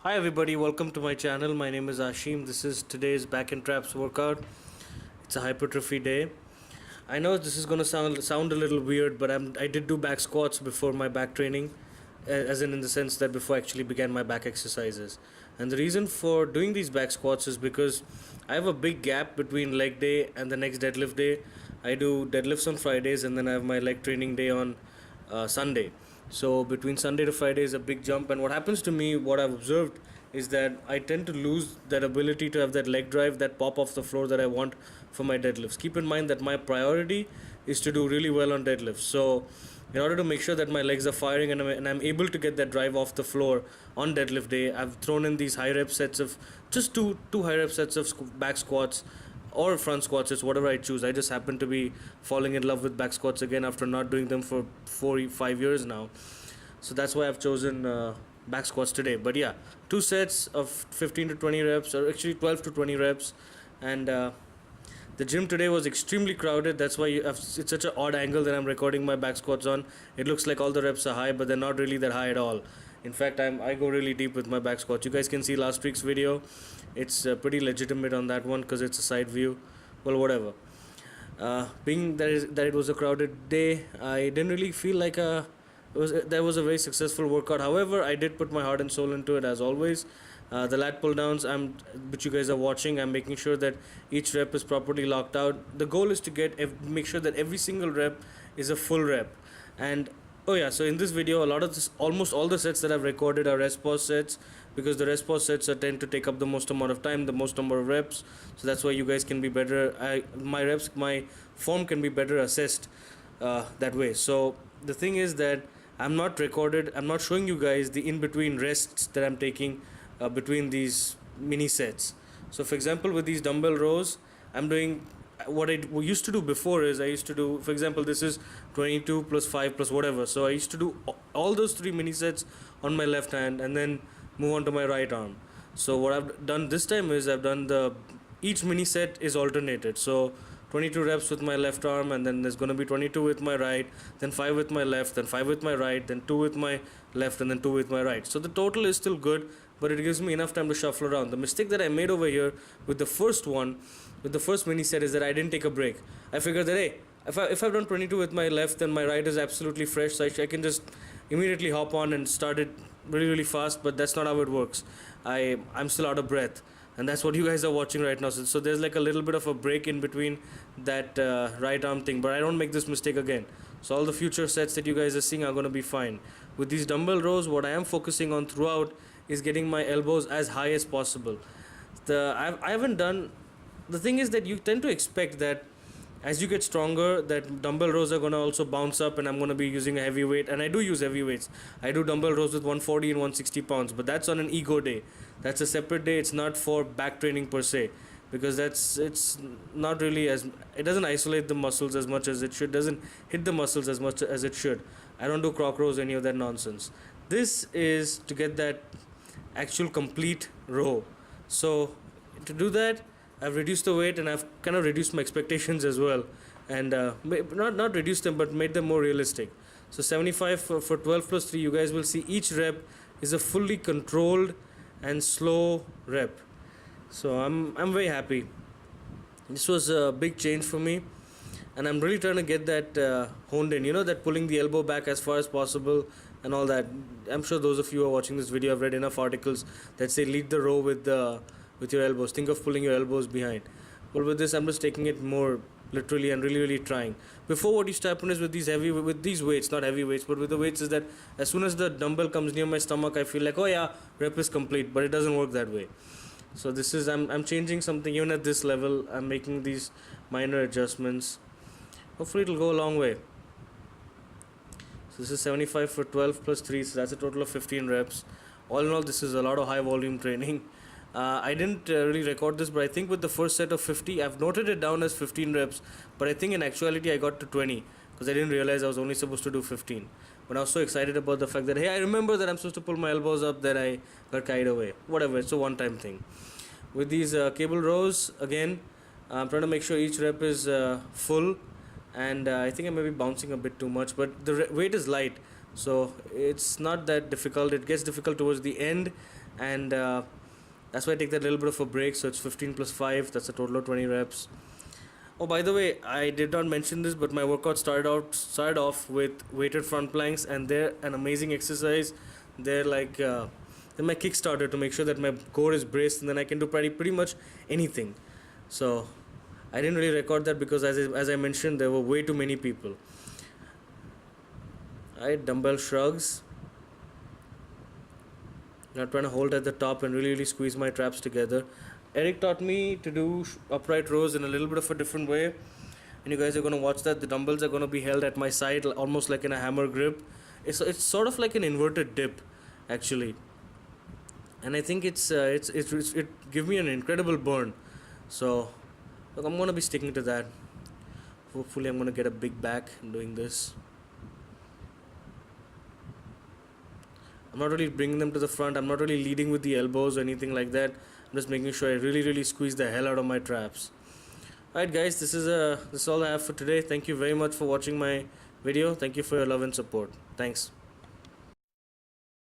Hi everybody, welcome to my channel. My name is Ashim. This is today's back and traps workout. It's a hypertrophy day. I know this is going to sound a little weird, but I did do back squats before my back training, as in the sense that before I actually began my back exercises. And the reason for doing these back squats is because I have a big gap between leg day and the next deadlift day. I do deadlifts on Fridays and then I have my leg training day on Sunday. So between Sunday to Friday is a big jump, and what happens to me, what I've observed, is that I tend to lose that ability to have that leg drive, that pop off the floor that I want for my deadlifts. Keep in mind that my priority is to do really well on deadlifts. So in order to make sure that my legs are firing and I'm able to get that drive off the floor on deadlift day, I've thrown in these high rep sets of just two high rep sets of back squats or front squats. It's whatever I choose. I just happen to be falling in love with back squats again after not doing them for 4-5 years now. So that's why I've chosen back squats today. But yeah, two sets of 15 to 20 reps, or actually 12 to 20 reps. And the gym today was extremely crowded. That's why it's such an odd angle that I'm recording my back squats on. It looks like all the reps are high, but they're not really that high at all. In fact, I go really deep with my back squats. You guys can see last week's video. It's pretty legitimate on that one because it's a side view. Well, whatever. Being that it was a crowded day, I didn't really feel like that was a very successful workout. However, I did put my heart and soul into it as always. The lat pull downs, which you guys are watching, I'm making sure that each rep is properly locked out. The goal is to make sure that every single rep is a full rep. And oh yeah, so in this video, almost all the sets that I've recorded are rest pause sets, because the rest pause sets tend to take up the most amount of time, the most number of reps. So that's why you guys can be better. My form can be better assessed that way. So the thing is that I'm not showing you guys the in-between rests that I'm taking between these mini sets. So for example, with these dumbbell rows, I'm doing what I used to do before. Is I used to do, for example, this is 22 plus 5 plus whatever. So I used to do all those 3 mini sets on my left hand and then move on to my right arm. So what I've done this time is each mini set is alternated. So 22 reps with my left arm, and then there's going to be 22 with my right, then 5 with my left, then 5 with my right, then 2 with my left, and then 2 with my right. So the total is still good, but it gives me enough time to shuffle around. The mistake that I made over here with the first mini set, is that I didn't take a break. I figured that, hey, if I've done 22 with my left, then my right is absolutely fresh, so I can just immediately hop on and start it really, really fast. But that's not how it works. I'm still out of breath. And that's what you guys are watching right now. So there's like a little bit of a break in between that right arm thing. But I don't make this mistake again. So all the future sets that you guys are seeing are going to be fine. With these dumbbell rows, what I am focusing on throughout is getting my elbows as high as possible. I haven't done... The thing is that you tend to expect that as you get stronger, that dumbbell rows are going to also bounce up, and I'm going to be using a heavy weight. And I do use heavy weights. I do dumbbell rows with 140 and 160 pounds, but that's on an ego day. That's a separate day. It's not for back training per se, because it's not really it doesn't isolate the muscles as much as it should, doesn't hit the muscles as much as it should. I don't do croc rows, any of that nonsense. This is to get that actual complete row. So to do that, I've reduced the weight, and I've kind of reduced my expectations as well, and not reduced them, but made them more realistic. So 75 for 12 plus 3, you guys will see each rep is a fully controlled and slow rep. So I'm very happy. This was a big change for me, and I'm really trying to get that honed in. You know, that pulling the elbow back as far as possible and all that. I'm sure those of you who are watching this video have read enough articles that say lead the row with your elbows. Think of pulling your elbows behind. Well, with this, I'm just taking it more literally and really, really trying. Before, what used to happen is with these weights, not heavy weights, but with the weights, is that as soon as the dumbbell comes near my stomach, I feel like, oh yeah, rep is complete. But it doesn't work that way. So this is, I'm changing something. Even at this level, I'm making these minor adjustments. Hopefully it'll go a long way. So this is 75 for 12 plus 3, so that's a total of 15 reps. All in all, this is a lot of high volume training. I didn't really record this, but I think with the first set of 50, I've noted it down as 15 reps, but I think in actuality I got to 20, because I didn't realize I was only supposed to do 15. But I was so excited about the fact that, hey, I remember that I'm supposed to pull my elbows up, that I got carried away. Whatever, it's a one-time thing. With these cable rows, again, I'm trying to make sure each rep is full, and I think I may be bouncing a bit too much, but the weight is light, so it's not that difficult. It gets difficult towards the end, and that's why I take that little bit of a break. So it's 15 plus 5, that's a total of 20 reps. Oh, by the way, I did not mention this, but my workout started off with weighted front planks, and they're an amazing exercise. They're like they're my Kickstarter to make sure that my core is braced, and then I can do pretty much anything. So I didn't really record that because, as I mentioned, there were way too many people. Alright, dumbbell shrugs. Now trying to hold at the top and really squeeze my traps together. Eric taught me to do upright rows in a little bit of a different way, and you guys are going to watch that. The dumbbells are going to be held at my side almost like in a hammer grip. It's sort of like an inverted dip actually, and I think it give me an incredible burn. So look, I'm going to be sticking to that. Hopefully I'm going to get a big back doing this. I'm not really bringing them to the front. I'm not really leading with the elbows or anything like that. I'm just making sure I really squeeze the hell out of my traps. Alright guys, this is all I have for today. Thank you very much for watching my video. Thank you for your love and support. Thanks.